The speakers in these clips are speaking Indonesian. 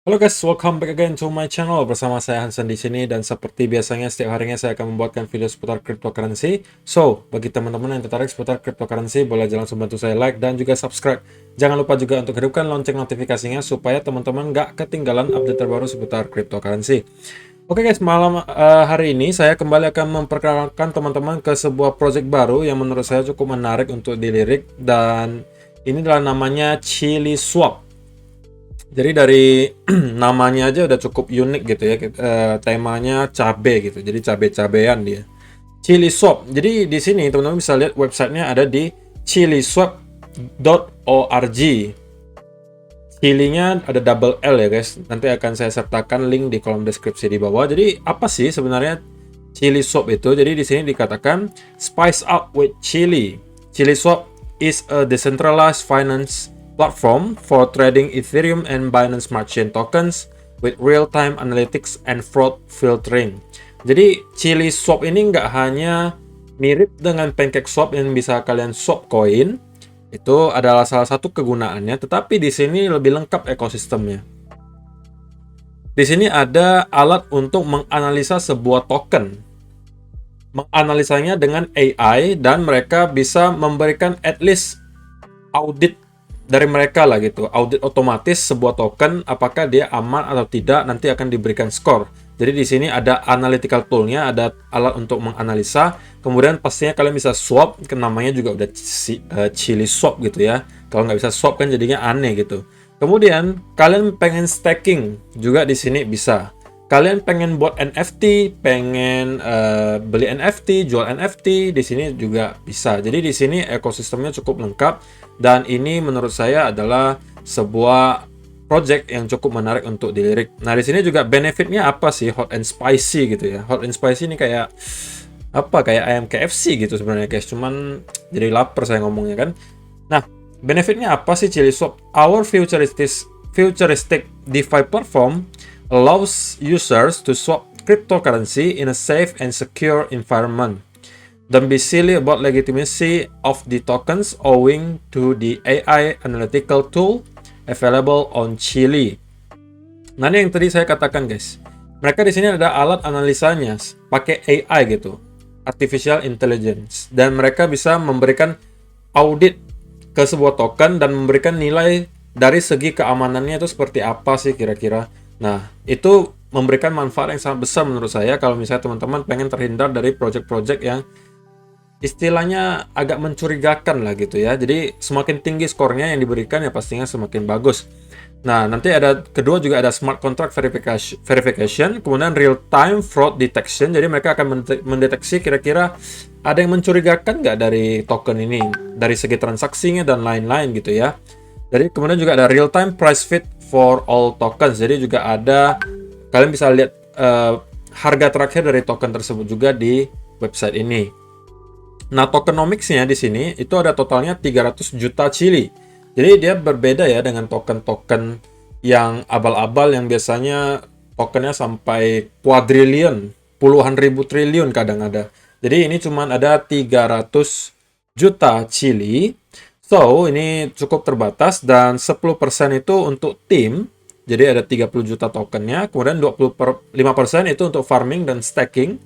Halo guys, welcome back again to my channel. Bersama saya Hansen di sini, dan seperti biasanya setiap harinya saya akan membuatkan video seputar cryptocurrency. So, bagi teman-teman yang tertarik seputar cryptocurrency, boleh langsung bantu saya like dan juga subscribe. Jangan lupa juga untuk hidupkan lonceng notifikasinya supaya teman-teman nggak ketinggalan update terbaru seputar cryptocurrency. Oke guys, hari ini saya kembali akan memperkenalkan teman-teman ke sebuah project baru yang menurut saya cukup menarik untuk dilirik, dan ini adalah namanya Chili Swap. Jadi dari namanya aja udah cukup unik gitu ya. Temanya cabe gitu. Jadi cabe-cabean dia. Chili Swap. Jadi di sini teman-teman bisa lihat websitenya ada di chiliswap.org. Chilinya ada double L ya guys. Nanti akan saya sertakan link di kolom deskripsi di bawah. Jadi apa sih sebenarnya Chili Swap itu? Jadi di sini dikatakan spice up with Chili. Chili Swap is a decentralized finance platform for trading Ethereum and Binance Smart Chain tokens with real-time analytics and fraud filtering. Jadi Chili Swap ini nggak hanya mirip dengan PancakeSwap yang bisa kalian swap koin, itu adalah salah satu kegunaannya, tetapi di sini lebih lengkap ekosistemnya. Di sini ada alat untuk menganalisa sebuah token, menganalisanya dengan AI, dan mereka bisa memberikan at least audit dari mereka lah gitu, audit otomatis sebuah token apakah dia aman atau tidak, nanti akan diberikan skor. Jadi di sini ada analytical toolnya, ada alat untuk menganalisa. Kemudian pastinya kalian bisa swap, namanya juga udah Chili Swap gitu ya. Kalau nggak bisa swap kan jadinya aneh gitu. Kemudian kalian pengen staking juga di sini bisa. Kalian pengen buat NFT, pengen beli NFT, jual NFT, di sini juga bisa. Jadi di sini ekosistemnya cukup lengkap, dan ini menurut saya adalah sebuah project yang cukup menarik untuk dilirik. Nah, di sini juga benefitnya apa sih? Hot and spicy gitu ya. Hot and spicy ini kayak apa? Kayak ayam KFC gitu sebenarnya guys. Cuman jadi lapar saya ngomongnya kan. Nah, benefitnya apa sih Chili Swap? Our futuristic DeFi platform allows users to swap cryptocurrency in a safe and secure environment. Don't be silly about legitimacy of the tokens owing to the AI analytical tool available on Chili. Nah, ini yang tadi saya katakan guys. Mereka di sini ada alat analisanya pakai AI gitu, artificial intelligence, dan mereka bisa memberikan audit ke sebuah token dan memberikan nilai dari segi keamanannya itu seperti apa sih kira-kira. Nah, itu memberikan manfaat yang sangat besar menurut saya kalau misalnya teman-teman pengen terhindar dari project-project yang istilahnya agak mencurigakan lah gitu ya. Jadi semakin tinggi skornya yang diberikan ya pastinya semakin bagus. Nah, nanti ada kedua juga ada smart contract verification, kemudian real time fraud detection. Jadi mereka akan mendeteksi kira-kira ada yang mencurigakan nggak dari token ini dari segi transaksinya dan lain-lain gitu ya. Jadi kemudian juga ada real time price feed for all tokens. Jadi juga ada, kalian bisa lihat harga terakhir dari token tersebut juga di website ini. Nah, tokenomics-nya di sini itu ada totalnya 300 juta Chili. Jadi dia berbeda ya dengan token-token yang abal-abal yang biasanya tokennya sampai quadrillion, puluhan ribu triliun kadang ada. Jadi ini cuma ada 300 juta Chili. So, ini cukup terbatas, dan 10% itu untuk tim. Jadi ada 30 juta tokennya. Kemudian 25% itu untuk farming dan staking.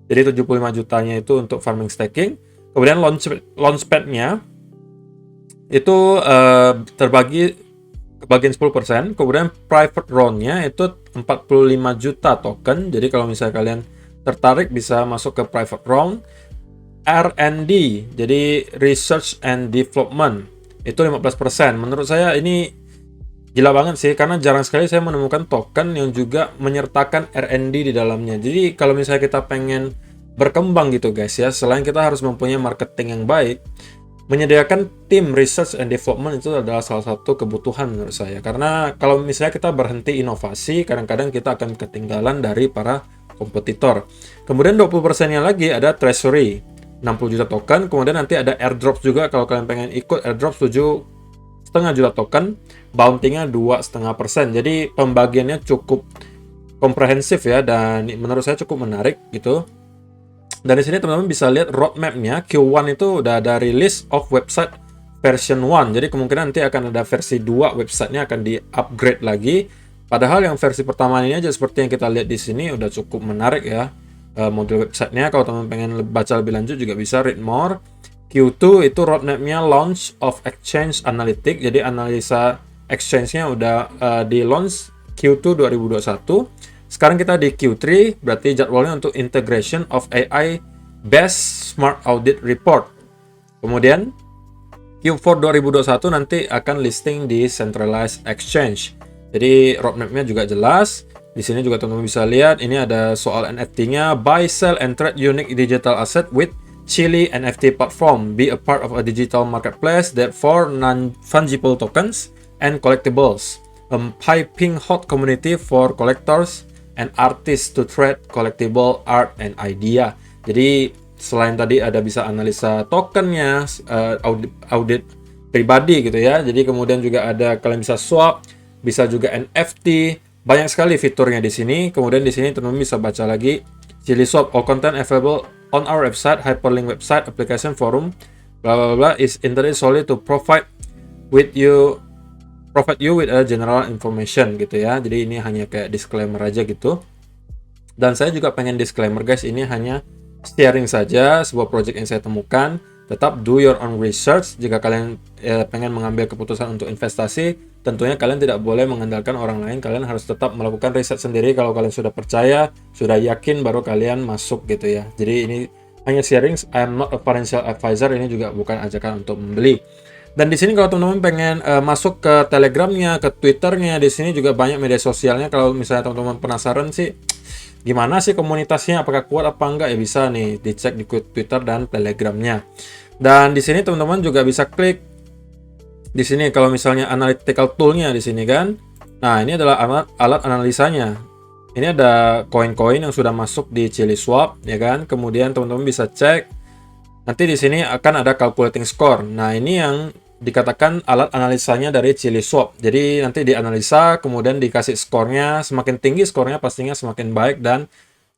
Jadi 75 jutanya itu untuk farming staking. Kemudian launchpad-nya itu terbagi kebagian 10%. Kemudian private round-nya itu 45 juta token. Jadi kalau misalnya kalian tertarik bisa masuk ke private round. R&D, jadi Research and Development, itu 15%. Menurut saya ini gila banget sih, karena jarang sekali saya menemukan token yang juga menyertakan R&D di dalamnya. Jadi kalau misalnya kita pengen berkembang gitu guys ya, selain kita harus mempunyai marketing yang baik, menyediakan tim Research and Development itu adalah salah satu kebutuhan menurut saya. Karena kalau misalnya kita berhenti inovasi, kadang-kadang kita akan ketinggalan dari para kompetitor. Kemudian 20%-nya lagi ada Treasury, 60 juta token. Kemudian nanti ada airdrop juga, kalau kalian pengen ikut airdrop 7,5 juta token, bounty-nya 2,5%. Jadi pembagiannya cukup komprehensif ya, dan menurut saya cukup menarik gitu. Dan di sini teman-teman bisa lihat roadmap-nya. Q1 itu udah ada release of website version 1. Jadi kemungkinan nanti akan ada versi 2, websitenya akan di-upgrade lagi. Padahal yang versi pertama ini aja seperti yang kita lihat di sini udah cukup menarik ya. Model websitenya, kalau teman pengen baca lebih lanjut juga bisa read more. Q2 itu roadmapnya launch of Exchange Analytics, jadi analisa exchange-nya udah di launch Q2 2021. Sekarang kita di Q3, berarti jadwalnya untuk integration of AI based smart audit report. Kemudian Q4 2021 nanti akan listing di centralized exchange. Jadi roadmapnya juga jelas. Di sini juga teman-teman bisa lihat, ini ada soal NFT-nya, buy, sell, and trade unique digital asset with Chili NFT platform. Be a part of a digital marketplace that for non-fungible tokens and collectibles. A piping hot community for collectors and artists to trade collectible art and idea. Jadi selain tadi ada bisa analisa tokennya, audit pribadi gitu ya. Jadi kemudian juga ada kalian bisa swap, bisa juga NFT. Banyak sekali fiturnya di sini. Kemudian di sini teman-teman bisa baca lagi Chili Swap, all content available on our website, hyperlink website, application forum, blah blah blah is intended solely to provide you with a general information gitu ya. Jadi ini hanya kayak disclaimer aja gitu. Dan saya juga pengen disclaimer guys, ini hanya sharing saja sebuah project yang saya temukan. Tetap do your own research. Jika kalian pengen mengambil keputusan untuk investasi, tentunya kalian tidak boleh mengandalkan orang lain. Kalian harus tetap melakukan riset sendiri. Kalau kalian sudah percaya, sudah yakin, baru kalian masuk gitu ya. Jadi ini hanya sharing. I am not a financial advisor. Ini juga bukan ajakan untuk membeli. Dan di sini kalau teman-teman pengen masuk ke Telegramnya, ke Twitternya, di sini juga banyak media sosialnya. Kalau misalnya teman-teman penasaran sih, gimana sih komunitasnya, apakah kuat apa enggak, ya bisa nih dicek di Twitter dan Telegramnya. Dan di sini teman-teman juga bisa klik di sini kalau misalnya analytical toolnya di sini kan. Nah, ini adalah alat analisanya. Ini ada koin-koin yang sudah masuk di Chili Swap ya kan. Kemudian teman-teman bisa cek. Nanti di sini akan ada calculating score. Nah, ini yang dikatakan alat analisanya dari Chili Swap. Jadi nanti dianalisa, kemudian dikasih skornya. Semakin tinggi skornya pastinya semakin baik dan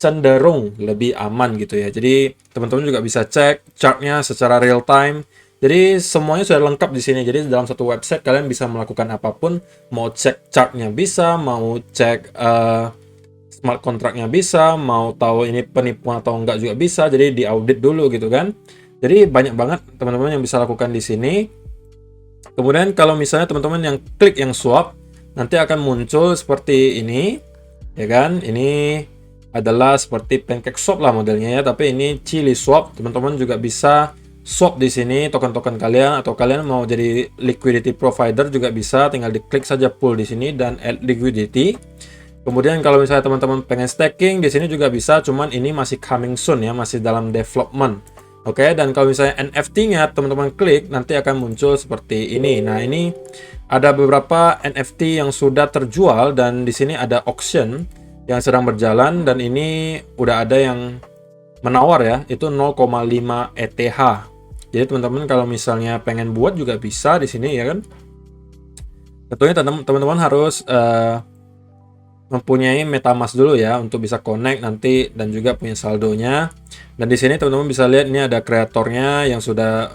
cenderung lebih aman gitu ya. Jadi teman-teman juga bisa cek chartnya secara real time. Jadi semuanya sudah lengkap di sini. Jadi dalam satu website kalian bisa melakukan apapun. Mau cek chartnya bisa, mau cek smart contract-nya bisa, mau tahu ini penipuan atau enggak juga bisa. Jadi diaudit dulu gitu kan. Jadi banyak banget teman-teman yang bisa lakukan di sini. Kemudian kalau misalnya teman-teman yang klik yang swap, nanti akan muncul seperti ini, ya kan? Ini adalah seperti PancakeSwap lah modelnya ya, tapi ini Chili Swap. Teman-teman juga bisa swap di sini token-token kalian, atau kalian mau jadi liquidity provider juga bisa, tinggal diklik saja pool di sini dan add liquidity. Kemudian kalau misalnya teman-teman pengen staking di sini juga bisa, cuman ini masih coming soon ya, masih dalam development. Oke, dan kalau misalnya NFT-nya teman-teman klik, nanti akan muncul seperti ini. Nah, ini ada beberapa NFT yang sudah terjual dan di sini ada auction yang sedang berjalan, dan ini udah ada yang menawar ya, itu 0,5 ETH. Jadi teman-teman kalau misalnya pengen buat juga bisa di sini ya kan. Tentunya teman-teman harus mempunyai MetaMask dulu ya untuk bisa connect nanti, dan juga punya saldonya. Dan di sini teman-teman bisa lihat ini ada kreatornya yang sudah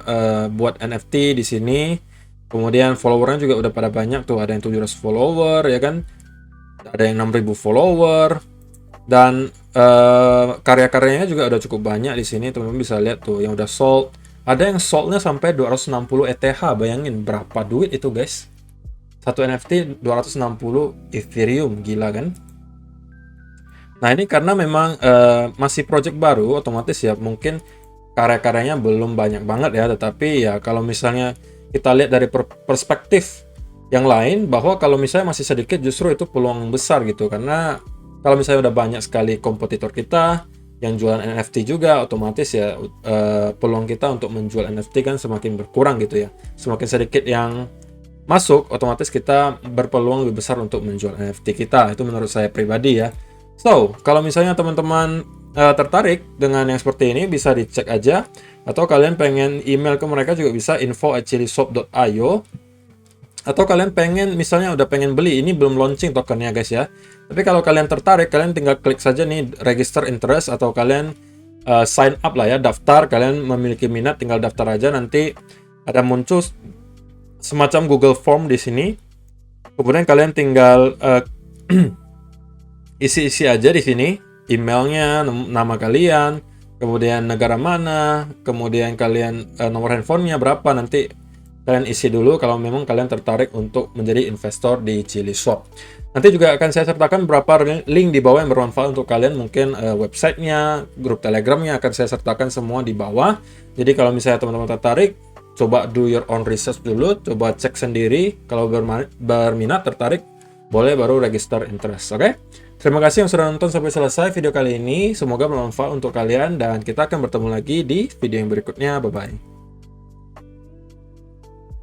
buat NFT di sini. Kemudian followernya juga udah pada banyak tuh, ada yang 700 follower ya kan. Ada yang 6.000 follower, dan karya-karyanya juga udah cukup banyak di sini. Teman-teman bisa lihat tuh yang udah sold. Ada yang soldnya sampai 260 ETH. Bayangin berapa duit itu guys. Satu NFT 260 Ethereum, gila kan? Nah, ini karena memang masih project baru, otomatis ya mungkin karya-karyanya belum banyak banget ya. Tetapi ya kalau misalnya kita lihat dari perspektif yang lain, bahwa kalau misalnya masih sedikit justru itu peluang besar gitu. Karena kalau misalnya udah banyak sekali kompetitor kita yang jualan NFT juga, otomatis ya peluang kita untuk menjual NFT kan semakin berkurang gitu ya. Semakin sedikit yang masuk, otomatis kita berpeluang lebih besar untuk menjual NFT kita. Itu menurut saya pribadi ya. So, kalau misalnya teman-teman tertarik dengan yang seperti ini, bisa dicek aja. Atau kalian pengen email ke mereka juga bisa, info@chiliswap.io. Atau kalian pengen, misalnya udah pengen beli, ini belum launching tokennya guys ya. Tapi kalau kalian tertarik, kalian tinggal klik saja nih register interest, atau kalian sign up lah ya, daftar. Kalian memiliki minat, tinggal daftar aja. Nanti ada muncul semacam Google Form di sini. Kemudian kalian tinggal isi-isi aja di sini, emailnya, nama kalian, kemudian negara mana, kemudian kalian nomor handphonenya berapa, nanti kalian isi dulu kalau memang kalian tertarik untuk menjadi investor di Chili Swap. Nanti juga akan saya sertakan beberapa link di bawah yang bermanfaat untuk kalian, mungkin websitenya, grup telegramnya akan saya sertakan semua di bawah. Jadi kalau misalnya teman-teman tertarik, coba do your own research dulu, coba cek sendiri, kalau berminat, tertarik, boleh baru register interest, oke? Terima kasih yang sudah nonton sampai selesai video kali ini, semoga bermanfaat untuk kalian dan kita akan bertemu lagi di video yang berikutnya, bye-bye.